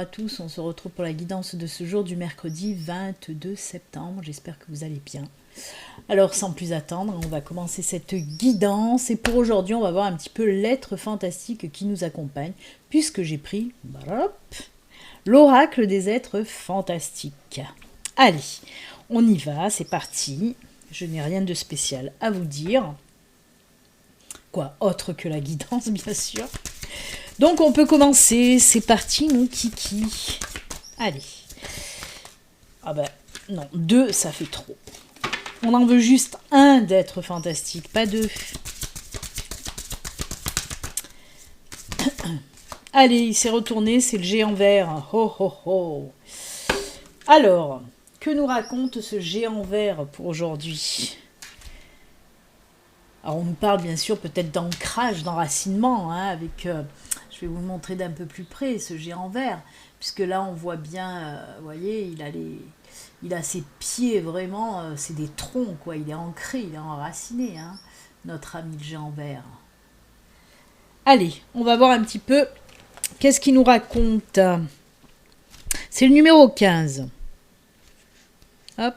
à tous, on se retrouve pour la guidance de ce jour du mercredi 22 septembre, j'espère que vous allez bien. Alors sans plus attendre, on va commencer cette guidance et pour aujourd'hui on va voir un petit peu l'être fantastique qui nous accompagne puisque j'ai pris l'oracle des êtres fantastiques. Allez, on y va, c'est parti, je n'ai rien de spécial à vous dire, quoi autre que la guidance bien sûr. Donc on peut commencer, c'est parti mon kiki. Allez. Ah ben non, 2 ça fait trop. On en veut juste un d'être fantastique, pas 2. Allez, il s'est retourné, c'est le géant vert. Ho ho ho. Alors, que nous raconte ce géant vert pour aujourd'hui ? Alors on nous parle bien sûr peut-être d'ancrage, d'enracinement, hein, avec... je vais vous le montrer d'un peu plus près, ce géant vert, puisque là on voit bien, vous voyez, il a ses pieds vraiment, c'est des troncs, quoi, il est ancré, il est enraciné, hein, notre ami le géant vert. Allez, on va voir un petit peu, qu'est-ce qu'il nous raconte ? C'est le numéro 15. Hop.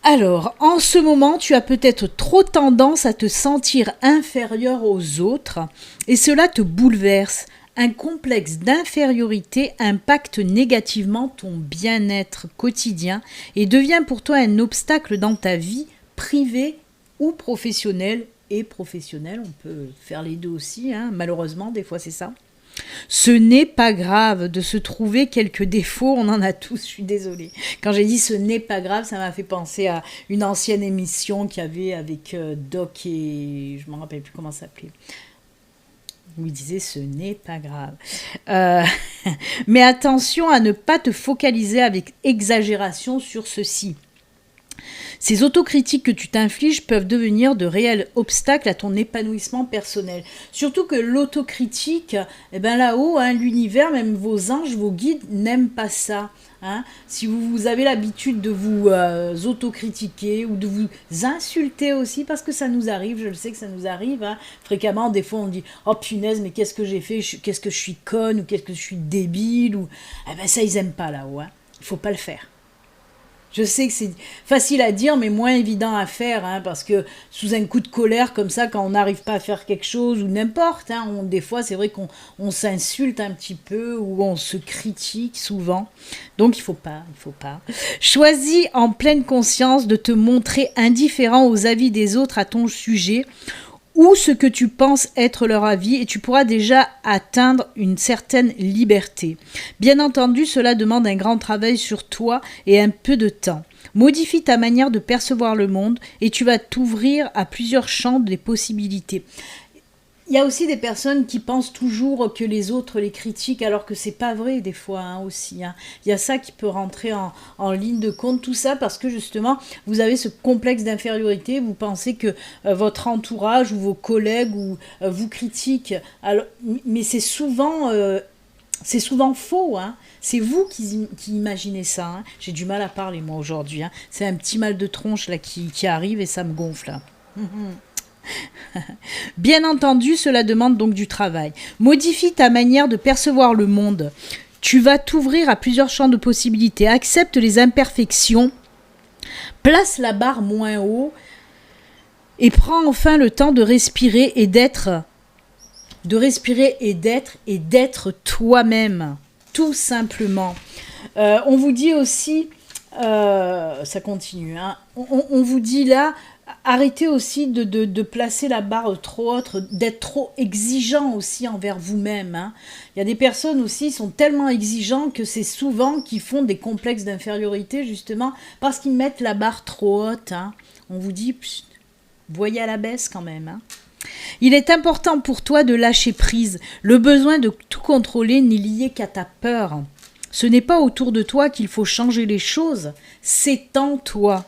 Alors, en ce moment, tu as peut-être trop tendance à te sentir inférieur aux autres et cela te bouleverse. Un complexe d'infériorité impacte négativement ton bien-être quotidien et devient pour toi un obstacle dans ta vie privée ou professionnelle. Et professionnelle, on peut faire les deux aussi, hein, malheureusement, des fois c'est ça. Ce n'est pas grave de se trouver quelques défauts, on en a tous, je suis désolée. Quand j'ai dit ce n'est pas grave, ça m'a fait penser à une ancienne émission qu'il y avait avec Doc et... je ne me rappelle plus comment ça s'appelait. Où il disait ce n'est pas grave. Mais attention à ne pas te focaliser avec exagération sur ceci. Ces autocritiques que tu t'infliges peuvent devenir de réels obstacles à ton épanouissement personnel. Surtout que l'autocritique, eh ben là-haut, hein, l'univers, même vos anges, vos guides n'aiment pas ça. Hein. Si vous avez l'habitude de vous autocritiquer ou de vous insulter aussi, parce que ça nous arrive, je le sais que ça nous arrive, hein, fréquemment, des fois on dit « Oh punaise, mais qu'est-ce que j'ai fait, qu'est-ce que je suis conne ou qu'est-ce que je suis débile » ou eh ben ça, ils n'aiment pas là-haut. Hein. Il ne faut pas le faire. Je sais que c'est facile à dire, mais moins évident à faire, hein, parce que sous un coup de colère comme ça, quand on n'arrive pas à faire quelque chose, ou n'importe, hein, des fois c'est vrai qu'on s'insulte un petit peu, ou on se critique souvent, donc il faut pas. Choisis en pleine conscience de te montrer indifférent aux avis des autres à ton sujet, ou ce que tu penses être leur avis et tu pourras déjà atteindre une certaine liberté. Bien entendu, cela demande un grand travail sur toi et un peu de temps. Modifie ta manière de percevoir le monde et tu vas t'ouvrir à plusieurs champs des possibilités. Il y a aussi des personnes qui pensent toujours que les autres les critiquent alors que c'est pas vrai des fois hein, aussi. Hein. Il y a ça qui peut rentrer en ligne de compte, tout ça parce que justement vous avez ce complexe d'infériorité, vous pensez que votre entourage ou vos collègues ou vous critiquent, alors, mais c'est souvent faux. Hein. C'est vous qui imaginez ça. Hein. J'ai du mal à parler moi aujourd'hui. Hein. C'est un petit mal de tronche là qui arrive et ça me gonfle. Hein. Bien entendu, cela demande donc du travail. Modifie ta manière de percevoir le monde. Tu vas t'ouvrir à plusieurs champs de possibilités. Accepte les imperfections. Place la barre moins haut. Et prends enfin le temps de respirer et d'être. Et d'être toi-même. Tout simplement. On vous dit aussi... ça continue. Hein, on vous dit là... Arrêtez aussi de placer la barre trop haute, d'être trop exigeant aussi envers vous-même. Hein. Il y a des personnes aussi qui sont tellement exigeants que c'est souvent qu'ils font des complexes d'infériorité justement parce qu'ils mettent la barre trop haute. Hein. On vous dit, voyez à la baisse quand même. Hein. Il est important pour toi de lâcher prise. Le besoin de tout contrôler n'est lié qu'à ta peur. Ce n'est pas autour de toi qu'il faut changer les choses, c'est en toi.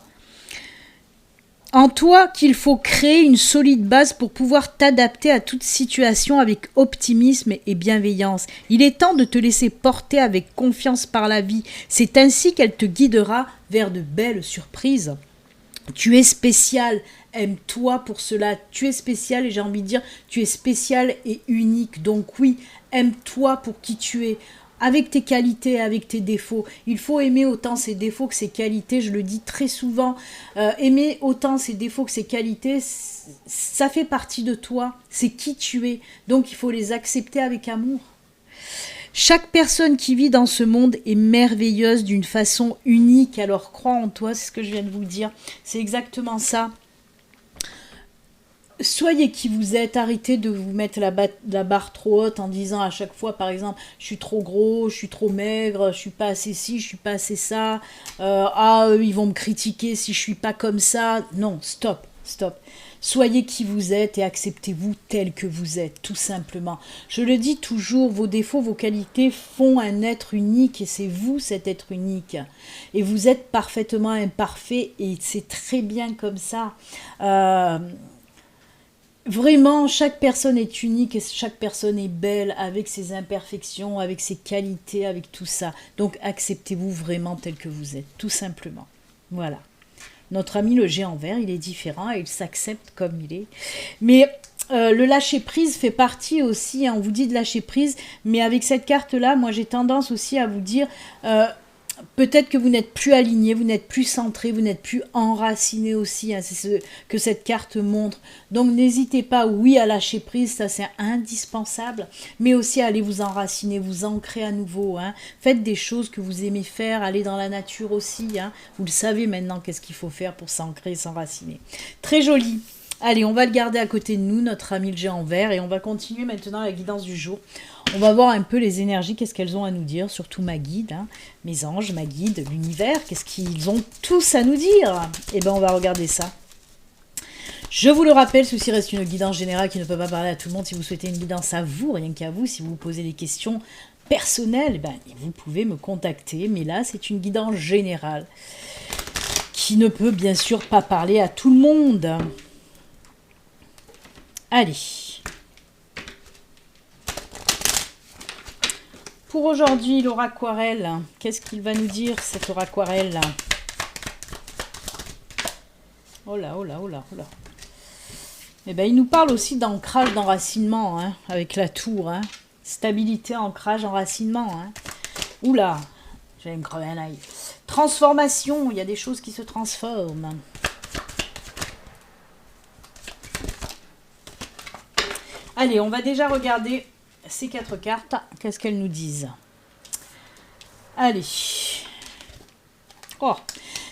En toi qu'il faut créer une solide base pour pouvoir t'adapter à toute situation avec optimisme et bienveillance. Il est temps de te laisser porter avec confiance par la vie. C'est ainsi qu'elle te guidera vers de belles surprises. Tu es spécial, aime-toi pour cela. Tu es spécial et j'ai envie de dire, tu es spécial et unique. Donc oui, aime-toi pour qui tu es, avec tes qualités, avec tes défauts. Il faut aimer autant ses défauts que ses qualités, je le dis très souvent. Aimer autant ses défauts que ses qualités, ça fait partie de toi, c'est qui tu es. Donc il faut les accepter avec amour. Chaque personne qui vit dans ce monde est merveilleuse d'une façon unique, alors crois en toi, c'est ce que je viens de vous dire. C'est exactement ça. Soyez qui vous êtes, arrêtez de vous mettre la barre trop haute en disant à chaque fois, par exemple, je suis trop gros, je suis trop maigre, je suis pas assez ci, je suis pas assez ça, ils vont me critiquer si je suis pas comme ça. Non, stop. Soyez qui vous êtes et acceptez-vous tel que vous êtes, tout simplement. Je le dis toujours, vos défauts, vos qualités font un être unique et c'est vous cet être unique. Et vous êtes parfaitement imparfait et c'est très bien comme ça. Vraiment, chaque personne est unique et chaque personne est belle avec ses imperfections, avec ses qualités, avec tout ça. Donc acceptez-vous vraiment tel que vous êtes, tout simplement. Voilà. Notre ami le géant vert, il est différent et il s'accepte comme il est. Mais le lâcher-prise fait partie aussi, on vous dit de lâcher prise, mais avec cette carte-là, moi j'ai tendance aussi à vous dire... peut-être que vous n'êtes plus aligné, vous n'êtes plus centré, vous n'êtes plus enraciné aussi, hein, c'est ce que cette carte montre. Donc n'hésitez pas, oui, à lâcher prise, ça c'est indispensable, mais aussi à aller vous enraciner, vous ancrer à nouveau. Hein. Faites des choses que vous aimez faire, allez dans la nature aussi. Hein. Vous le savez maintenant, qu'est-ce qu'il faut faire pour s'ancrer et s'enraciner. Très joli. Allez, on va le garder à côté de nous, notre ami le géant vert, et on va continuer maintenant la guidance du jour. On va voir un peu les énergies, qu'est-ce qu'elles ont à nous dire, surtout ma guide, hein, mes anges, ma guide, l'univers, qu'est-ce qu'ils ont tous à nous dire. Eh bien, on va regarder ça. Je vous le rappelle, ceci reste une guidance générale qui ne peut pas parler à tout le monde. Si vous souhaitez une guidance à vous, rien qu'à vous, si vous vous posez des questions personnelles, ben, vous pouvez me contacter, mais là, c'est une guidance générale qui ne peut bien sûr pas parler à tout le monde. Allez. Pour aujourd'hui, l'oraquarelle, qu'est-ce qu'il va nous dire, cet oraquarelle? Oh là, oh là, oh là, oh là. Eh bien, il nous parle aussi d'ancrage, d'enracinement, hein, avec la tour. Hein. Stabilité, ancrage, enracinement. Hein. Oula, j'ai me crever un œil. Transformation, il y a des choses qui se transforment. Allez, on va déjà regarder ces 4 cartes. Qu'est-ce qu'elles nous disent? Allez. Oh,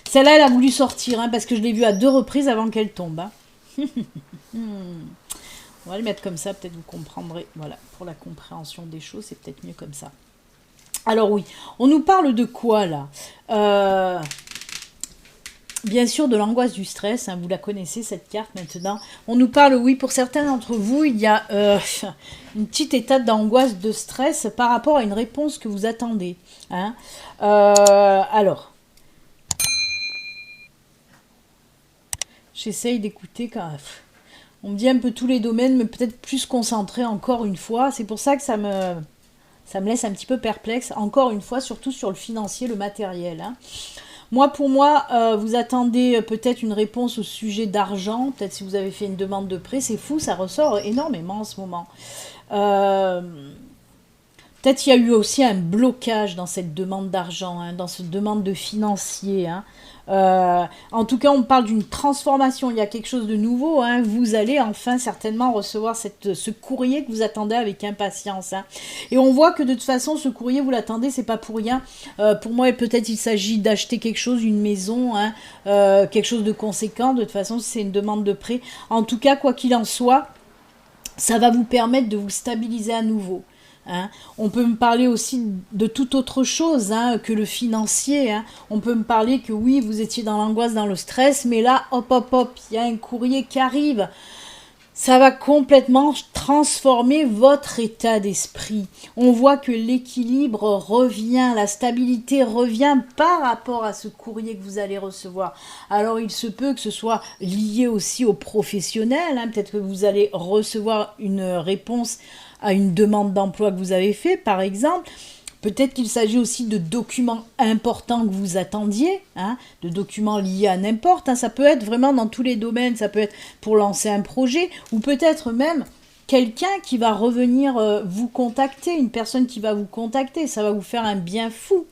celle-là, elle a voulu sortir, hein, parce que je l'ai vue à 2 reprises avant qu'elle tombe. Hein. On va le mettre comme ça, peut-être vous comprendrez. Voilà, pour la compréhension des choses, c'est peut-être mieux comme ça. Alors oui, on nous parle de quoi là? Bien sûr, de l'angoisse du stress, hein, vous la connaissez cette carte maintenant. On nous parle, oui, pour certains d'entre vous, il y a une petite étape d'angoisse, de stress par rapport à une réponse que vous attendez. Hein. Alors, j'essaye d'écouter quand même. On me dit un peu tous les domaines, mais peut-être plus concentré encore une fois. C'est pour ça que ça me laisse un petit peu perplexe, encore une fois, surtout sur le financier, le matériel. Hein. Moi, pour moi, vous attendez peut-être une réponse au sujet d'argent. Peut-être si vous avez fait une demande de prêt. C'est fou, ça ressort énormément en ce moment. Peut-être qu'il y a eu aussi un blocage dans cette demande d'argent, hein, dans cette demande de financier. Hein. En tout cas, on parle d'une transformation. Il y a quelque chose de nouveau. Hein. Vous allez enfin certainement recevoir ce courrier que vous attendez avec impatience. Hein. Et on voit que de toute façon, ce courrier, vous l'attendez, c'est pas pour rien. Pour moi, peut-être il s'agit d'acheter quelque chose, une maison, hein, quelque chose de conséquent. De toute façon, c'est une demande de prêt. En tout cas, quoi qu'il en soit, ça va vous permettre de vous stabiliser à nouveau. Hein. On peut me parler aussi de toute autre chose hein, que le financier. Hein. On peut me parler que oui, vous étiez dans l'angoisse, dans le stress, mais là, hop, hop, hop, il y a un courrier qui arrive. Ça va complètement transformer votre état d'esprit. On voit que l'équilibre revient, la stabilité revient par rapport à ce courrier que vous allez recevoir. Alors, il se peut que ce soit lié aussi aux professionnels. Hein. Peut-être que vous allez recevoir une réponse à une demande d'emploi que vous avez fait, par exemple. Peut-être qu'il s'agit aussi de documents importants que vous attendiez, hein, de documents liés à n'importe. Hein, ça peut être vraiment dans tous les domaines, ça peut être pour lancer un projet, ou peut-être même quelqu'un qui va revenir vous contacter, une personne qui va vous contacter, ça va vous faire un bien fou.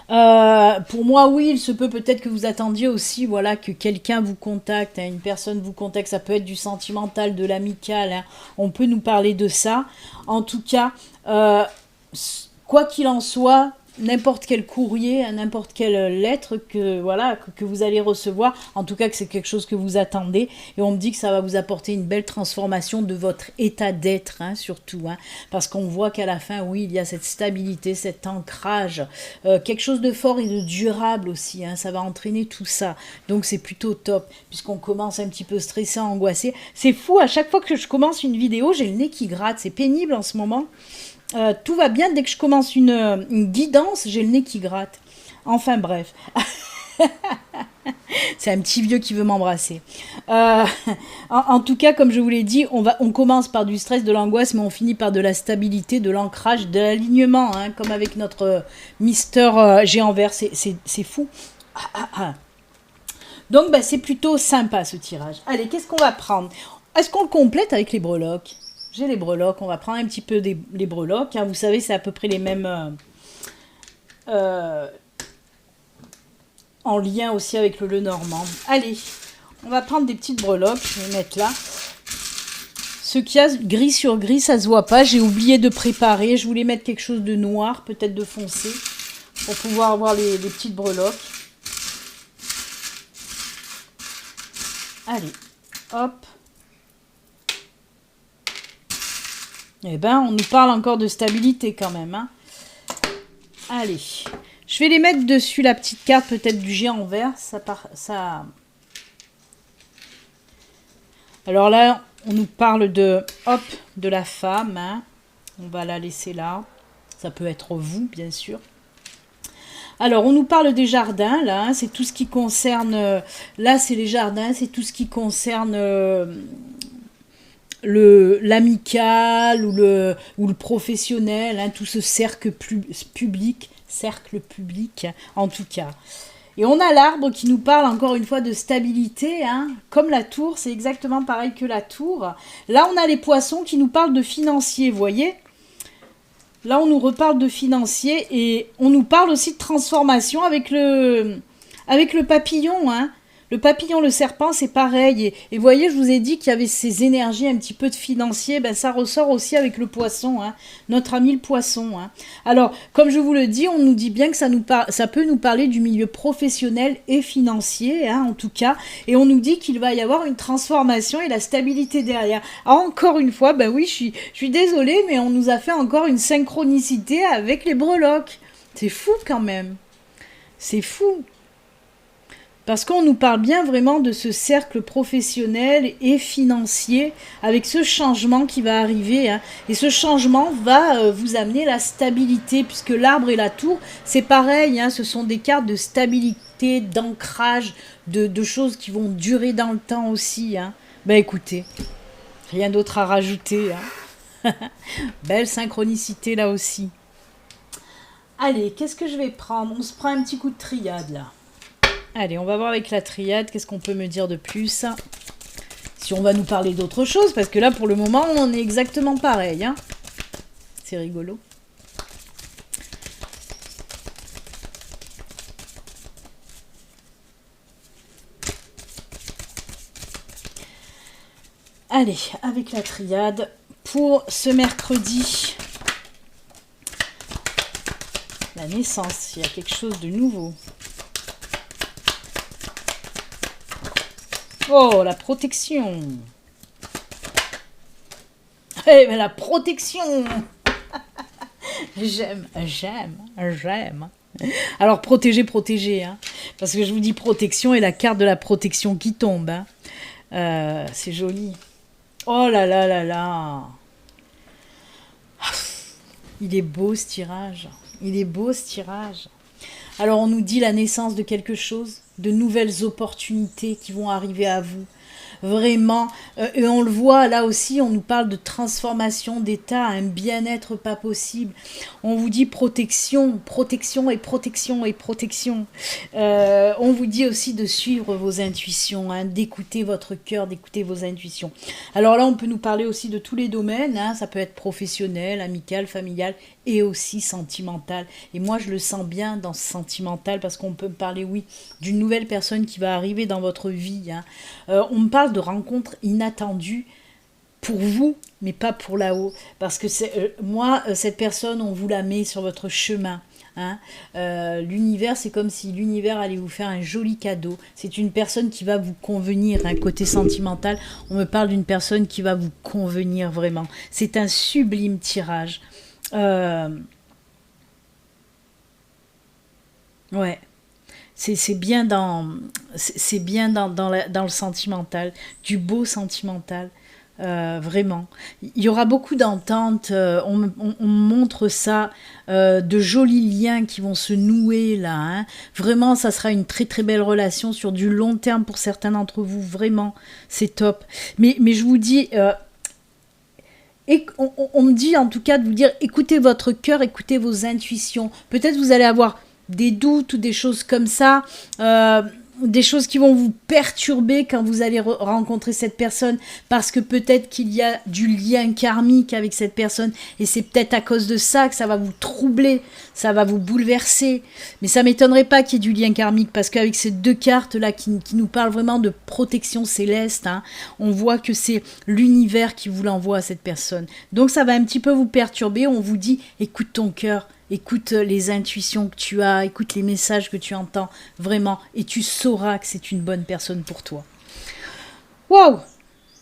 Pour moi, oui, il se peut peut-être que vous attendiez aussi, voilà, que quelqu'un vous contacte, hein, une personne vous contacte, ça peut être du sentimental, de l'amical, hein, on peut nous parler de ça. En tout cas, quoi qu'il en soit, n'importe quel courrier, hein, n'importe quelle lettre que voilà que vous allez recevoir, en tout cas que c'est quelque chose que vous attendez, et on me dit que ça va vous apporter une belle transformation de votre état d'être, hein, surtout, hein, parce qu'on voit qu'à la fin, oui, il y a cette stabilité, cet ancrage, quelque chose de fort et de durable aussi, hein, ça va entraîner tout ça, donc c'est plutôt top, puisqu'on commence un petit peu stressé, angoissé. C'est fou, à chaque fois que je commence une vidéo, j'ai le nez qui gratte, c'est pénible en ce moment. Tout va bien, dès que je commence une guidance, j'ai le nez qui gratte. Enfin bref. C'est un petit vieux qui veut m'embrasser. En tout cas, comme je vous l'ai dit, on commence par du stress, de l'angoisse, mais on finit par de la stabilité, de l'ancrage, de l'alignement, hein, comme avec notre Mister Géant Vert. C'est fou. Donc, bah, c'est plutôt sympa ce tirage. Allez, qu'est-ce qu'on va prendre? Est-ce qu'on le complète avec les breloques? J'ai les breloques, on va prendre un petit peu les breloques, hein. Vous savez, c'est à peu près les mêmes en lien aussi avec le Lenormand. Allez, on va prendre des petites breloques, je vais les mettre là. Ce qu'il y a gris sur gris, ça se voit pas, j'ai oublié de préparer, je voulais mettre quelque chose de noir, peut-être de foncé, pour pouvoir avoir les petites breloques. Allez, hop. Eh ben, on nous parle encore de stabilité quand même, hein. Allez, je vais les mettre dessus la petite carte peut-être du géant vert. Ça. Alors là, on nous parle de la femme, hein. On va la laisser là. Ça peut être vous, bien sûr. Alors, on nous parle des jardins, là, hein. C'est tout ce qui concerne... là, c'est les jardins, c'est tout ce qui concerne... l'amical ou le professionnel, hein, tout ce cercle public, en tout cas. Et on a l'arbre qui nous parle encore une fois de stabilité, hein, comme la tour, c'est exactement pareil que la tour. Là, on a les poissons qui nous parlent de financier, vous voyez. Là, on nous reparle de financier et on nous parle aussi de transformation avec le papillon, hein. Le papillon, le serpent, c'est pareil. Et vous voyez, je vous ai dit qu'il y avait ces énergies un petit peu de financier. Ben, ça ressort aussi avec le poisson, hein, notre ami le poisson, hein. Alors, comme je vous le dis, on nous dit bien que ça peut nous parler du milieu professionnel et financier, hein, en tout cas. Et on nous dit qu'il va y avoir une transformation et la stabilité derrière. Alors, encore une fois, ben oui, je suis désolée, mais on nous a fait encore une synchronicité avec les breloques. C'est fou quand même. C'est fou. Parce qu'on nous parle bien vraiment de ce cercle professionnel et financier avec ce changement qui va arriver, hein. Et ce changement va vous amener la stabilité, puisque l'arbre et la tour, c'est pareil, hein, ce sont des cartes de stabilité, d'ancrage, de choses qui vont durer dans le temps aussi, hein. Ben écoutez, rien d'autre à rajouter, hein. Belle synchronicité là aussi. Allez, qu'est-ce que je vais prendre? On se prend un petit coup de triade là. Allez, on va voir avec la triade, qu'est-ce qu'on peut me dire de plus? Si on va nous parler d'autre chose, parce que là, pour le moment, on est exactement pareil, hein. C'est rigolo. Allez, avec la triade, pour ce mercredi, la naissance, il y a quelque chose de nouveau. Oh, la protection. Eh ben la protection. J'aime. Alors, protéger, hein. Parce que je vous dis protection et la carte de la protection qui tombe, hein. C'est joli. Oh là là là là. Il est beau ce tirage. Alors, on nous dit la naissance de quelque chose, de nouvelles opportunités qui vont arriver à vous. vraiment. Et on le voit, là aussi, on nous parle de transformation d'état, un bien-être pas possible. On vous dit protection, protection et protection et protection. On vous dit aussi de suivre vos intuitions, hein, d'écouter votre cœur, d'écouter vos intuitions. Alors là, on peut nous parler aussi de tous les domaines, hein, ça peut être professionnel, amical, familial et aussi sentimental. Et moi, je le sens bien dans ce sentimental parce qu'on peut me parler, oui, d'une nouvelle personne qui va arriver dans votre vie. Hein. On me parle de rencontres inattendues pour vous, mais pas pour là-haut. Parce que moi, cette personne, on vous la met sur votre chemin. Hein. L'univers, c'est comme si l'univers allait vous faire un joli cadeau. C'est une personne qui va vous convenir. Un côté sentimental, on me parle d'une personne qui va vous convenir vraiment. C'est un sublime tirage. Ouais. C'est bien dans le sentimental, du beau sentimental, vraiment. Il y aura beaucoup d'ententes, on montre ça, de jolis liens qui vont se nouer là. Hein. Vraiment, ça sera une très très belle relation sur du long terme pour certains d'entre vous, vraiment, c'est top. Mais je vous dis... Et on me dit en tout cas de vous dire écoutez votre cœur, écoutez vos intuitions. Peut-être vous allez avoir des doutes ou des choses comme ça, des choses qui vont vous perturber quand vous allez rencontrer cette personne parce que peut-être qu'il y a du lien karmique avec cette personne et c'est peut-être à cause de ça que ça va vous troubler, ça va vous bouleverser. Mais ça m'étonnerait pas qu'il y ait du lien karmique parce qu'avec ces deux cartes-là qui nous parlent vraiment de protection céleste, hein, on voit que c'est l'univers qui vous l'envoie à cette personne. Donc ça va un petit peu vous perturber, on vous dit écoute ton cœur. Écoute les intuitions que tu as, écoute les messages que tu entends, vraiment, et tu sauras que c'est une bonne personne pour toi. Waouh!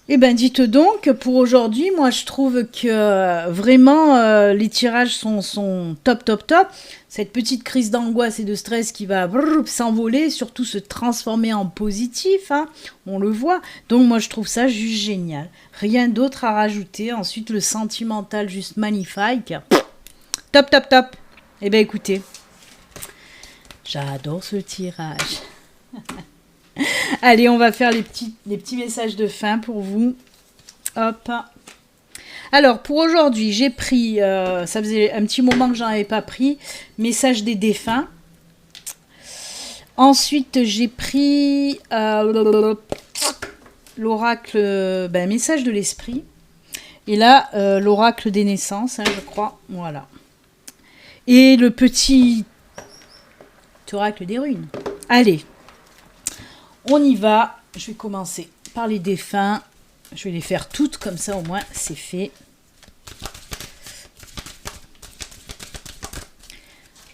Eh bien, dites donc, pour aujourd'hui, moi, je trouve que vraiment, les tirages sont top, top, top. Cette petite crise d'angoisse et de stress qui va s'envoler, surtout se transformer en positif, hein, on le voit. Donc, moi, je trouve ça juste génial. Rien d'autre à rajouter. Ensuite, le sentimental, juste magnifique. Top, top, top. Eh bien, écoutez, j'adore ce tirage. Allez, on va faire les petits messages de fin pour vous. Hop. Alors, pour aujourd'hui, j'ai pris, ça faisait un petit moment que j'en avais pas pris, message des défunts. Ensuite, j'ai pris l'oracle, message de l'esprit. Et là, l'oracle des naissances, hein, je crois. Voilà. Et le petit oracle des runes. Allez, on y va. Je vais commencer par les défunts. Je vais les faire toutes, comme ça au moins c'est fait.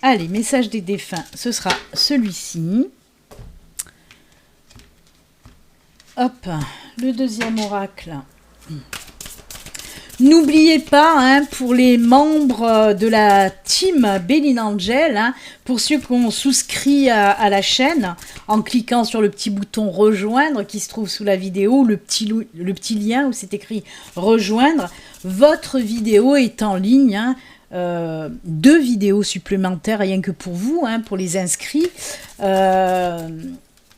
Allez, message des défunts, ce sera celui-ci. Hop, le deuxième oracle. N'oubliez pas, hein, pour les membres de la team Béline Angel, hein, pour ceux qui ont souscrit à la chaîne, en cliquant sur le petit bouton rejoindre qui se trouve sous la vidéo, le petit lien où c'est écrit rejoindre, votre vidéo est en ligne, hein, 2 vidéos supplémentaires rien que pour vous, hein, pour les inscrits.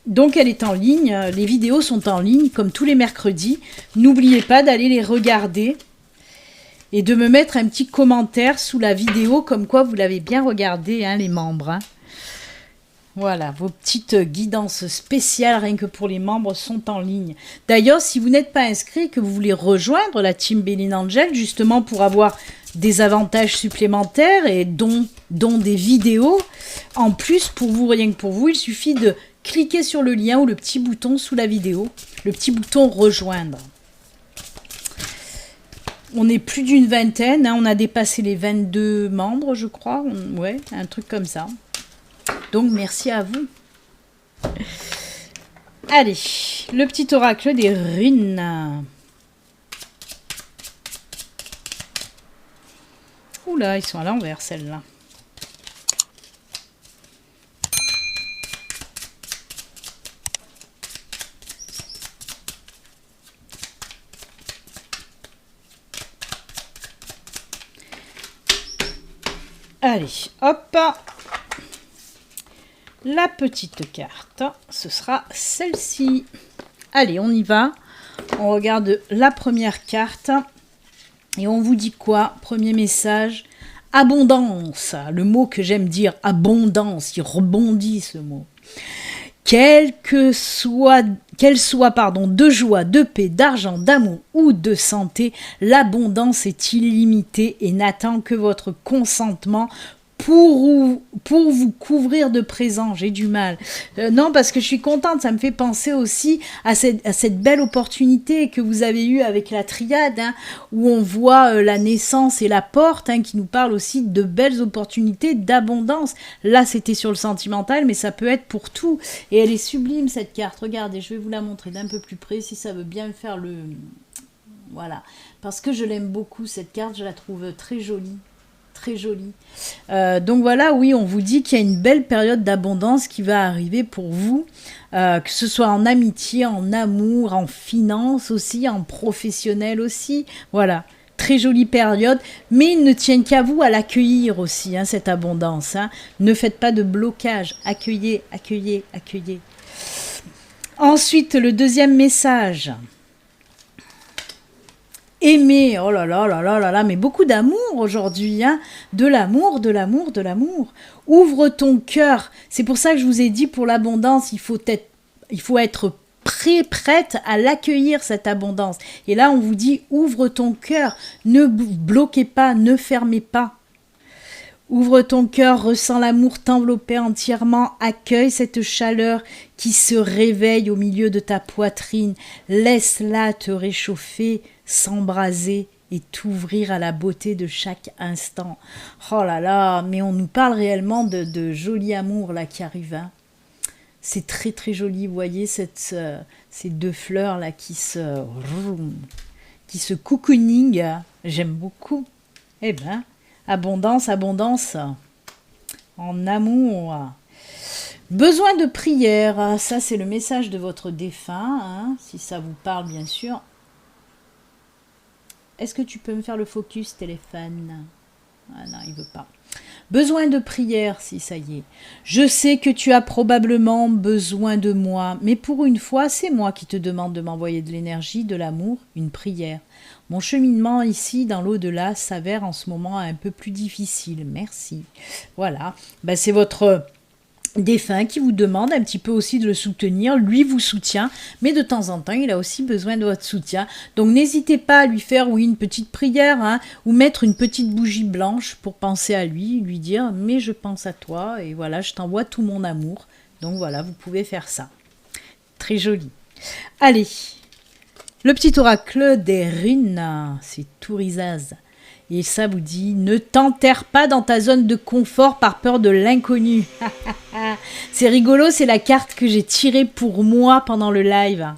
Donc elle est en ligne, les vidéos sont en ligne comme tous les mercredis. N'oubliez pas d'aller les regarder. Et de me mettre un petit commentaire sous la vidéo, comme quoi vous l'avez bien regardé, hein, les membres. Hein. Voilà, vos petites guidances spéciales, rien que pour les membres, sont en ligne. D'ailleurs, si vous n'êtes pas inscrit, que vous voulez rejoindre la team Béline Angel, justement pour avoir des avantages supplémentaires et dont des vidéos, en plus, pour vous, rien que pour vous, il suffit de cliquer sur le lien ou le petit bouton sous la vidéo, le petit bouton rejoindre. On est plus d'une vingtaine, hein, on a dépassé les 22 membres, je crois. Ouais, un truc comme ça. Donc, merci à vous. Allez, le petit oracle des runes. Oula, ils sont à l'envers, celles-là. Allez, hop. La petite carte, ce sera celle-ci. Allez, on y va. On regarde la première carte. Et on vous dit quoi? Premier message. Abondance. Le mot que j'aime dire, abondance. Il rebondit ce mot. Qu'elle soit de joie, de paix, d'argent, d'amour ou de santé, l'abondance est illimitée et n'attend que votre consentement pour vous couvrir de présents. J'ai du mal. Non, parce que je suis contente, ça me fait penser aussi à cette belle opportunité que vous avez eue avec la triade, hein, où on voit la naissance et la porte, hein, qui nous parle aussi de belles opportunités d'abondance. Là, c'était sur le sentimental, mais ça peut être pour tout. Et elle est sublime, cette carte. Regardez, je vais vous la montrer d'un peu plus près, si ça veut bien me faire le... Voilà. Parce que je l'aime beaucoup, cette carte, je la trouve très jolie. Très jolie. Donc voilà, oui, on vous dit qu'il y a une belle période d'abondance qui va arriver pour vous, que ce soit en amitié, en amour, en finance aussi, en professionnel aussi. Voilà, très jolie période, mais il ne tient qu'à vous à l'accueillir aussi, hein, cette abondance. Hein. Ne faites pas de blocage, accueillez, accueillez, accueillez. Ensuite, le deuxième message. Aimer, oh là là là là là là, mais beaucoup d'amour aujourd'hui, hein, de l'amour, de l'amour, de l'amour. Ouvre ton cœur. C'est pour ça que je vous ai dit, pour l'abondance, il faut être prête à l'accueillir, cette abondance. Et là, on vous dit, ouvre ton cœur. Ne bloquez pas, ne fermez pas. Ouvre ton cœur, ressens l'amour t'envelopper entièrement, accueille cette chaleur qui se réveille au milieu de ta poitrine. Laisse-la te réchauffer, s'embraser et t'ouvrir à la beauté de chaque instant. Oh là là, mais on nous parle réellement de joli amour là qui arrive. Hein. C'est très très joli, vous voyez ces deux fleurs là qui se cocooning. J'aime beaucoup. Eh ben, abondance, abondance en amour. Besoin de prière, ça c'est le message de votre défunt, hein, si ça vous parle bien sûr. Est-ce que tu peux me faire le focus téléphone? Ah non, il veut pas. Besoin de prière, si ça y est. Je sais que tu as probablement besoin de moi, mais pour une fois, c'est moi qui te demande de m'envoyer de l'énergie, de l'amour, une prière. Mon cheminement ici, dans l'au-delà, s'avère en ce moment un peu plus difficile. Merci. Voilà. Ben, c'est votre défunt qui vous demande un petit peu aussi de le soutenir. Lui vous soutient, mais de temps en temps, il a aussi besoin de votre soutien. Donc, n'hésitez pas à lui faire, oui, une petite prière, hein, ou mettre une petite bougie blanche pour penser à lui, lui dire, mais je pense à toi, et voilà, je t'envoie tout mon amour. Donc, voilà, vous pouvez faire ça. Très joli. Allez, le petit oracle des runes, c'est Tourizaz. Et ça vous dit, ne t'enterre pas dans ta zone de confort par peur de l'inconnu. C'est rigolo, c'est la carte que j'ai tirée pour moi pendant le live.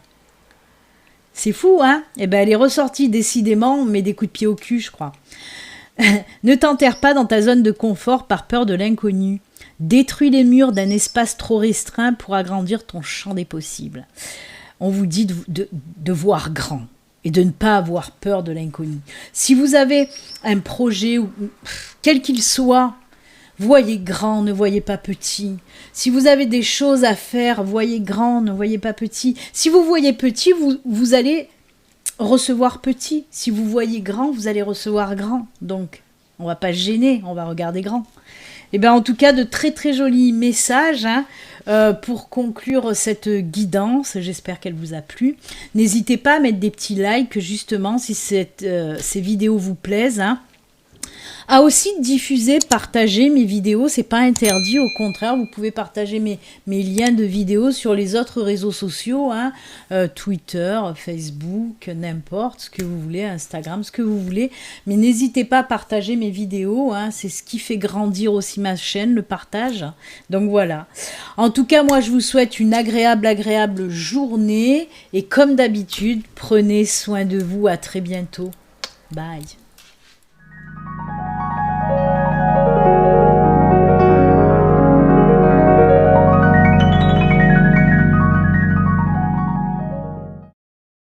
C'est fou, hein? Eh ben, elle est ressortie décidément, mais des coups de pied au cul, je crois. Ne t'enterre pas dans ta zone de confort par peur de l'inconnu. Détruis les murs d'un espace trop restreint pour agrandir ton champ des possibles. On vous dit de voir grand. Et de ne pas avoir peur de l'inconnu. Si vous avez un projet, quel qu'il soit, voyez grand, ne voyez pas petit. Si vous avez des choses à faire, voyez grand, ne voyez pas petit. Si vous voyez petit, vous allez recevoir petit. Si vous voyez grand, vous allez recevoir grand. Donc, on ne va pas se gêner, on va regarder grand. Et bien, en tout cas, de très très jolis messages, hein, pour conclure cette guidance. J'espère qu'elle vous a plu. N'hésitez pas à mettre des petits likes, justement, si ces vidéos vous plaisent. Hein. À aussi diffuser, partager mes vidéos, c'est pas interdit, au contraire, vous pouvez partager mes liens de vidéos sur les autres réseaux sociaux, hein, Twitter, Facebook, n'importe, ce que vous voulez, Instagram, ce que vous voulez, mais n'hésitez pas à partager mes vidéos, hein, c'est ce qui fait grandir aussi ma chaîne, le partage, donc voilà. En tout cas, moi je vous souhaite une agréable journée, et comme d'habitude, prenez soin de vous, à très bientôt, bye.